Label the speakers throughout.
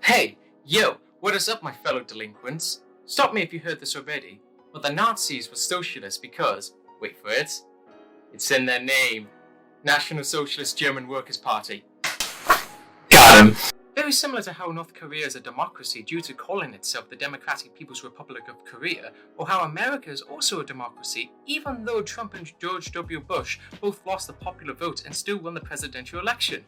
Speaker 1: Hey, yo, what is up, my fellow delinquents? Stop me if you heard this already, but the Nazis were socialists because, wait for it, it's in their name, National Socialist German Workers' Party. Got him! Very similar to how North Korea is a democracy due to calling itself the Democratic People's Republic of Korea, or how America is also a democracy, even though Trump and George W. Bush both lost the popular vote and still won the presidential election.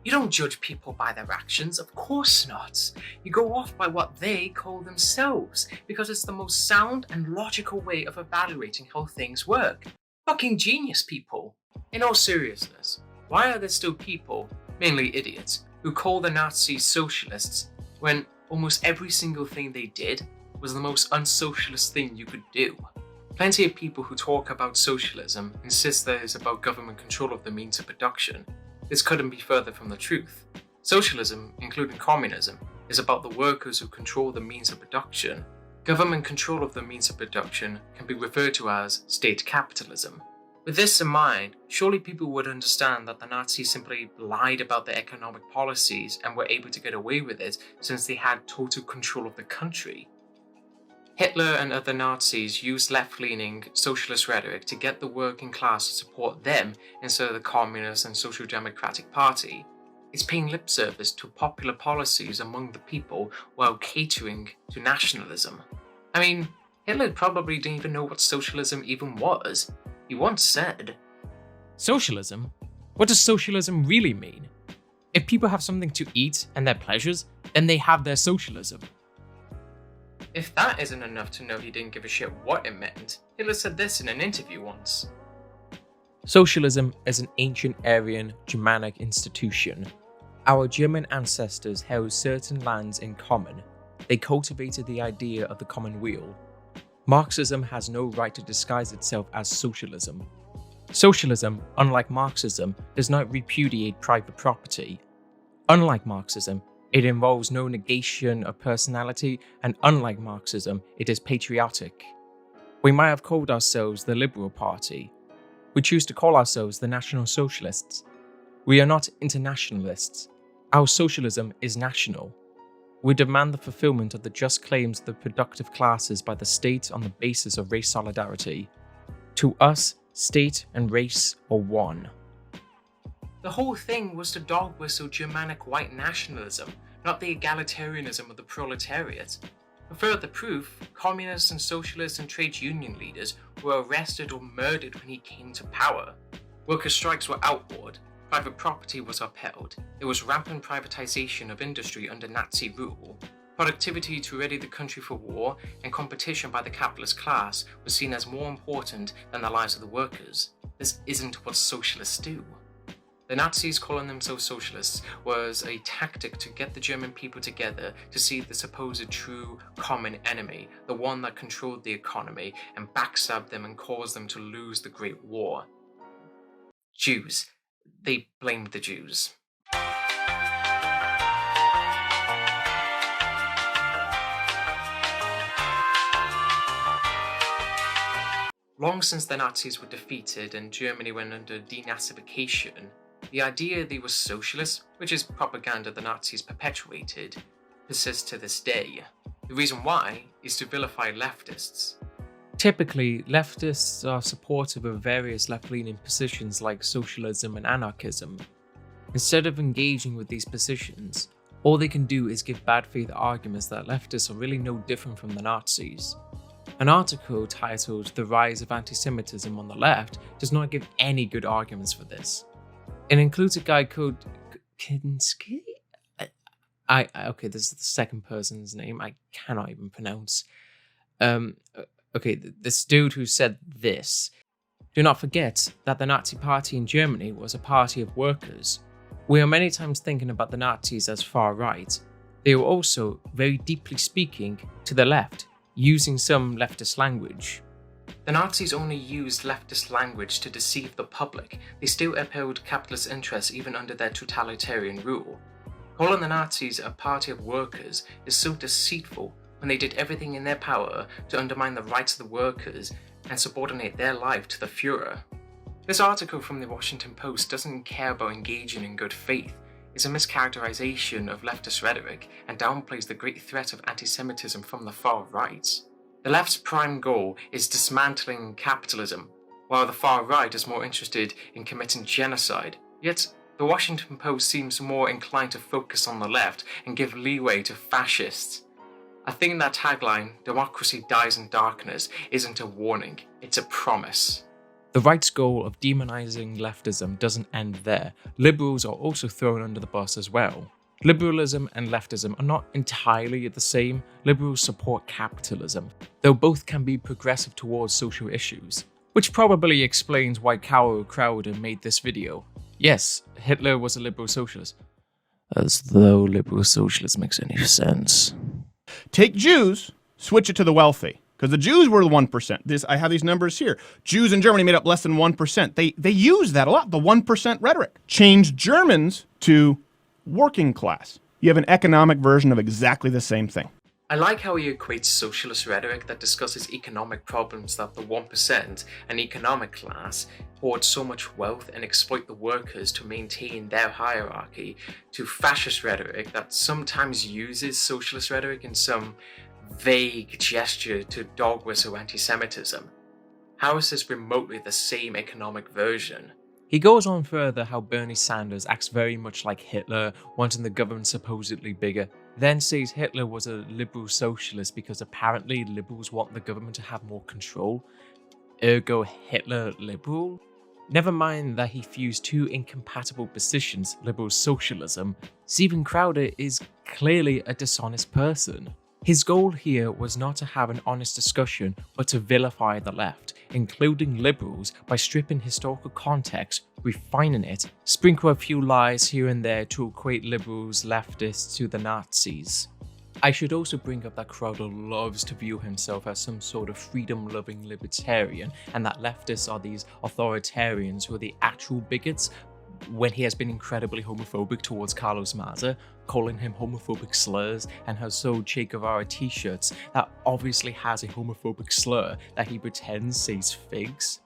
Speaker 1: You don't judge people by their actions, of course not. You go off by what they call themselves, because it's the most sound and logical way of evaluating how things work. Fucking genius, people. In all seriousness, why are there still people, mainly idiots, who call the Nazis socialists when almost every single thing they did was the most unsocialist thing you could do? Plenty of people who talk about socialism insist that it's about government control of the means of production. This couldn't be further from the truth. Socialism, including communism, is about the workers who control the means of production. Government control of the means of production can be referred to as state capitalism. With this in mind, surely people would understand that the Nazis simply lied about their economic policies and were able to get away with it since they had total control of the country. Hitler and other Nazis used left-leaning socialist rhetoric to get the working class to support them instead of the Communist and Social Democratic Party. It's paying lip service to popular policies among the people while catering to nationalism. I mean, Hitler probably didn't even know what socialism even was. He once said, "Socialism? What does socialism really mean? If people have something to eat and their pleasures, then they have their socialism." If that isn't enough to know he didn't give a shit what it meant, Hitler said this in an interview once. "Socialism is an ancient Aryan Germanic institution. Our German ancestors held certain lands in common. They cultivated the idea of the commonweal. Marxism has no right to disguise itself as socialism. Socialism, unlike Marxism, does not repudiate private property. Unlike Marxism, it involves no negation of personality, and unlike Marxism, it is patriotic. We might have called ourselves the Liberal Party. We choose to call ourselves the National Socialists. We are not internationalists. Our socialism is national. We demand the fulfillment of the just claims of the productive classes by the state on the basis of race solidarity. To us, state and race are one." The whole thing was to dog whistle Germanic white nationalism, not the egalitarianism of the proletariat. For further proof, communists and socialists and trade union leaders were arrested or murdered when he came to power. Worker strikes were outlawed, private property was upheld, there was rampant privatization of industry under Nazi rule, productivity to ready the country for war, and competition by the capitalist class was seen as more important than the lives of the workers. This isn't what socialists do. The Nazis calling themselves socialists was a tactic to get the German people together to see the supposed true common enemy, the one that controlled the economy, and backstab them and caused them to lose the Great War. Jews. They blamed the Jews. Long since the Nazis were defeated and Germany went under denazification, the idea they were socialists, which is propaganda the Nazis perpetuated, persists to this day. The reason why is to vilify leftists. Typically, leftists are supportive of various left-leaning positions like socialism and anarchism. Instead of engaging with these positions, all they can do is give bad faith arguments that leftists are really no different from the Nazis. An article titled "The Rise of Anti-Semitism on the Left" does not give any good arguments for this. It includes a guy called Kinski? Okay, this is the second person's name I cannot even pronounce. This dude who said this. "Do not forget that the Nazi Party in Germany was a party of workers. We are many times thinking about the Nazis as far right. They were also, very deeply speaking, to the left, using some leftist language." The Nazis only used leftist language to deceive the public. They still upheld capitalist interests even under their totalitarian rule. Calling the Nazis a party of workers is so deceitful when they did everything in their power to undermine the rights of the workers and subordinate their life to the Fuhrer. This article from the Washington Post doesn't care about engaging in good faith. is a mischaracterization of leftist rhetoric and downplays the great threat of anti-Semitism from the far right. The left's prime goal is dismantling capitalism, while the far right is more interested in committing genocide. Yet, the Washington Post seems more inclined to focus on the left and give leeway to fascists. I think that tagline, "Democracy dies in darkness," isn't a warning, it's a promise. The right's goal of demonizing leftism doesn't end there. Liberals are also thrown under the bus as well. Liberalism and leftism are not entirely the same. Liberals support capitalism, though both can be progressive towards social issues. Which probably explains why Carol Crowder made this video. Yes, Hitler was a liberal socialist. As though liberal socialism makes any sense.
Speaker 2: Take Jews, switch it to the wealthy. Because the Jews were the 1%. I have these numbers here. Jews in Germany made up less than 1%. They use that a lot, the 1% rhetoric. Change Germans to working class. You have an economic version of exactly the same thing.
Speaker 1: I like how he equates socialist rhetoric that discusses economic problems that the 1%, an economic class, hoard so much wealth and exploit the workers to maintain their hierarchy, to fascist rhetoric that sometimes uses socialist rhetoric in some vague gesture to dog whistle anti-Semitism. How is this remotely the same economic version? He goes on further how Bernie Sanders acts very much like Hitler, wanting the government supposedly bigger, then says Hitler was a liberal socialist because apparently liberals want the government to have more control. Ergo Hitler liberal? Never mind that he fused two incompatible positions, liberal socialism. Steven Crowder is clearly a dishonest person. His goal here was not to have an honest discussion, but to vilify the left, including liberals, by stripping historical context, refining it, sprinkle a few lies here and there to equate liberals, leftists to the Nazis. I should also bring up that Crowder loves to view himself as some sort of freedom-loving libertarian, and that leftists are these authoritarians who are the actual bigots, when he has been incredibly homophobic towards Carlos Maza, calling him homophobic slurs, and has sold Che Guevara t-shirts that obviously has a homophobic slur that he pretends says figs.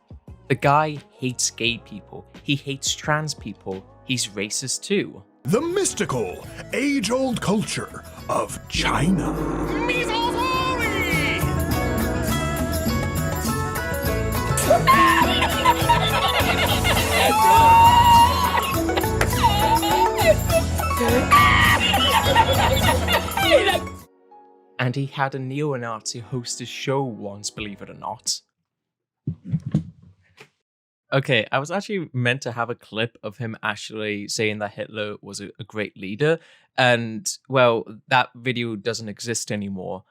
Speaker 1: The guy hates gay people, he hates trans people, he's racist too.
Speaker 3: The mystical, age-old culture of China.
Speaker 1: And he had a neo-Nazi host his show once, believe it or not. Okay, I was actually meant to have a clip of him actually saying that Hitler was a great leader, and, well, that video doesn't exist anymore.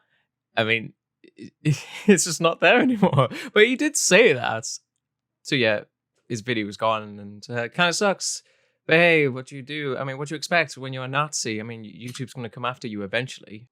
Speaker 1: I mean, it's just not there anymore. But he did say that. So yeah, his video is gone, and it kind of sucks. But hey, what do you do? I mean, what do you expect when you're a Nazi? I mean, YouTube's going to come after you eventually.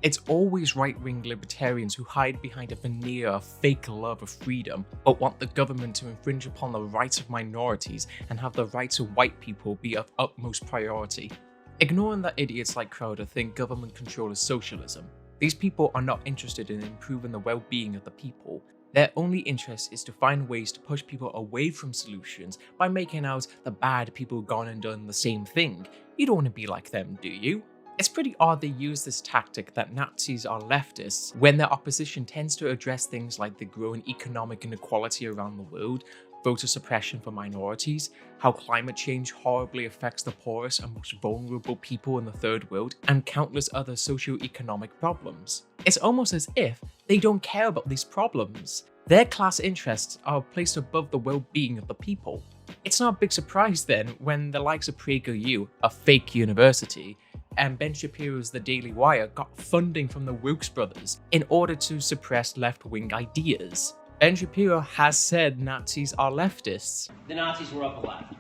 Speaker 1: It's always right-wing libertarians who hide behind a veneer of fake love of freedom, but want the government to infringe upon the rights of minorities and have the rights of white people be of utmost priority. Ignoring that idiots like Crowder think government control is socialism, these people are not interested in improving the well-being of the people. Their only interest is to find ways to push people away from solutions by making out the bad people gone and done the same thing. You don't want to be like them, do you? It's pretty odd they use this tactic that Nazis are leftists when their opposition tends to address things like the growing economic inequality around the world, voter suppression for minorities, how climate change horribly affects the poorest and most vulnerable people in the third world, and countless other socio-economic problems. It's almost as if they don't care about these problems. Their class interests are placed above the well-being of the people. It's not a big surprise then when the likes of PragerU, a fake university, and Ben Shapiro's The Daily Wire got funding from the Wilkes brothers in order to suppress left-wing ideas. Ben Shapiro has said Nazis are leftists.
Speaker 4: The Nazis were up the left.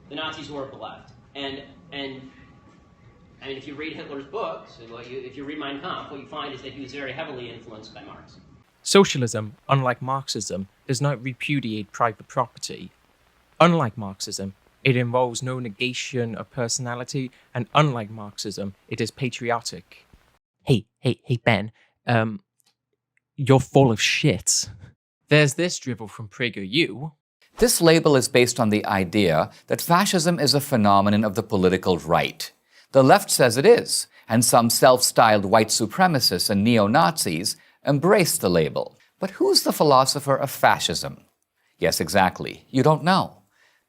Speaker 4: The Nazis were up the left. And I mean, if you read Hitler's books, if you read Mein Kampf, what you find is that he was very heavily influenced by Marx.
Speaker 1: Socialism, unlike Marxism, does not repudiate private property. Unlike Marxism, it involves no negation of personality, and unlike Marxism, it is patriotic. Hey, Ben, you're full of shit. There's this drivel from PragerU.
Speaker 5: This label is based on the idea that fascism is a phenomenon of the political right. The left says it is, and some self-styled white supremacists and neo-Nazis embrace the label. But who's the philosopher of fascism? Yes, exactly. You don't know.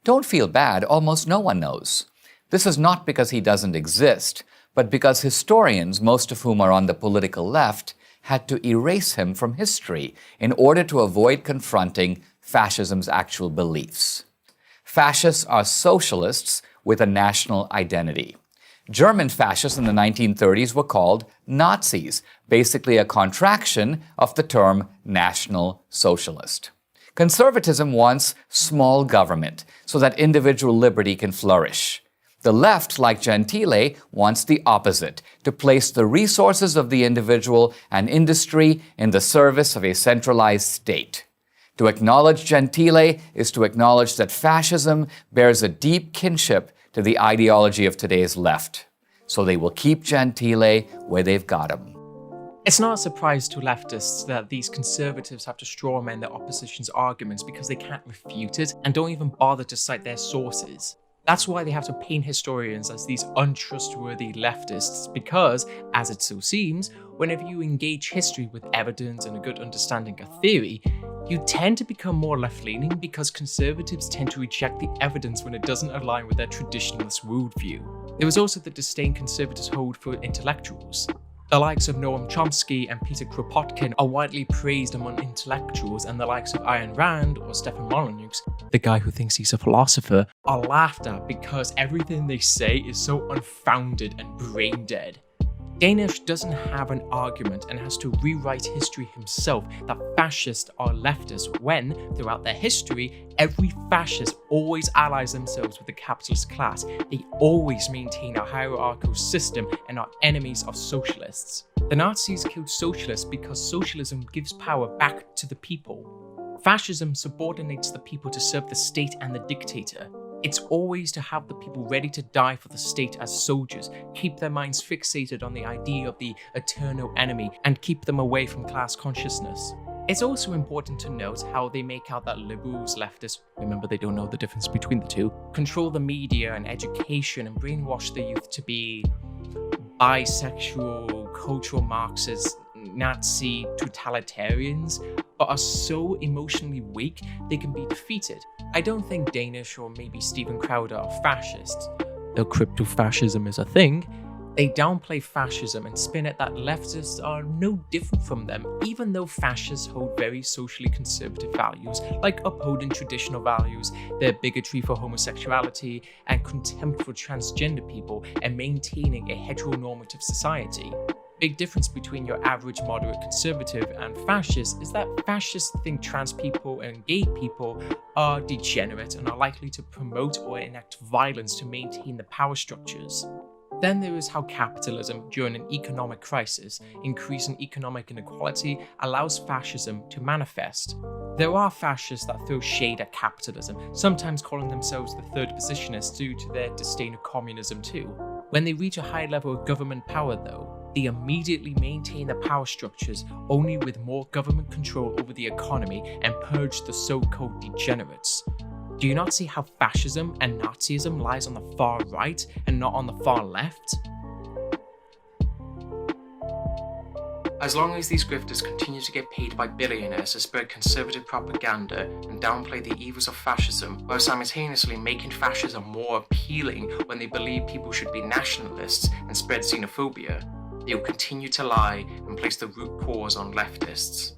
Speaker 5: Don't feel bad, almost no one knows. This is not because he doesn't exist, but because historians, most of whom are on the political left, had to erase him from history in order to avoid confronting fascism's actual beliefs. Fascists are socialists with a national identity. German fascists in the 1930s were called Nazis, basically a contraction of the term National Socialist. Conservatism wants small government so that individual liberty can flourish. The left, like Gentile, wants the opposite, to place the resources of the individual and industry in the service of a centralized state. To acknowledge Gentile is to acknowledge that fascism bears a deep kinship to the ideology of today's left. So they will keep Gentile where they've got him.
Speaker 1: It's not a surprise to leftists that these conservatives have to strawman their opposition's arguments because they can't refute it and don't even bother to cite their sources. That's why they have to paint historians as these untrustworthy leftists because, as it so seems, whenever you engage history with evidence and a good understanding of theory, you tend to become more left-leaning because conservatives tend to reject the evidence when it doesn't align with their traditionalist worldview. There is also the disdain conservatives hold for intellectuals. The likes of Noam Chomsky and Peter Kropotkin are widely praised among intellectuals, and the likes of Ayn Rand or Stefan Molyneux, the guy who thinks he's a philosopher, are laughed at because everything they say is so unfounded and brain dead. Danish doesn't have an argument and has to rewrite history himself that fascists are leftists when, throughout their history, every fascist always allies themselves with the capitalist class. They always maintain a hierarchical system and are enemies of socialists. The Nazis killed socialists because socialism gives power back to the people. Fascism subordinates the people to serve the state and the dictator. It's always to have the people ready to die for the state as soldiers, keep their minds fixated on the idea of the eternal enemy, and keep them away from class consciousness. It's also important to note how they make out that liberals, leftists, remember they don't know the difference between the two, control the media and education and brainwash the youth to be bisexual, cultural Marxists, Nazi totalitarians, but are so emotionally weak they can be defeated. I don't think Danish or maybe Steven Crowder are fascists, though crypto-fascism is a thing. They downplay fascism and spin it that leftists are no different from them, even though fascists hold very socially conservative values, like upholding traditional values, their bigotry for homosexuality, and contempt for transgender people, and maintaining a heteronormative society. Big difference between your average moderate conservative and fascist is that fascists think trans people and gay people are degenerate and are likely to promote or enact violence to maintain the power structures. Then there is how capitalism, during an economic crisis, increasing economic inequality, allows fascism to manifest. There are fascists that throw shade at capitalism, sometimes calling themselves the third positionists due to their disdain of communism too. When they reach a high level of government power though, they immediately maintain the power structures only with more government control over the economy and purge the so-called degenerates. Do you not see how fascism and Nazism lies on the far right and not on the far left? As long as these grifters continue to get paid by billionaires to spread conservative propaganda and downplay the evils of fascism, while simultaneously making fascism more appealing when they believe people should be nationalists and spread xenophobia, they will continue to lie and place the root cause on leftists.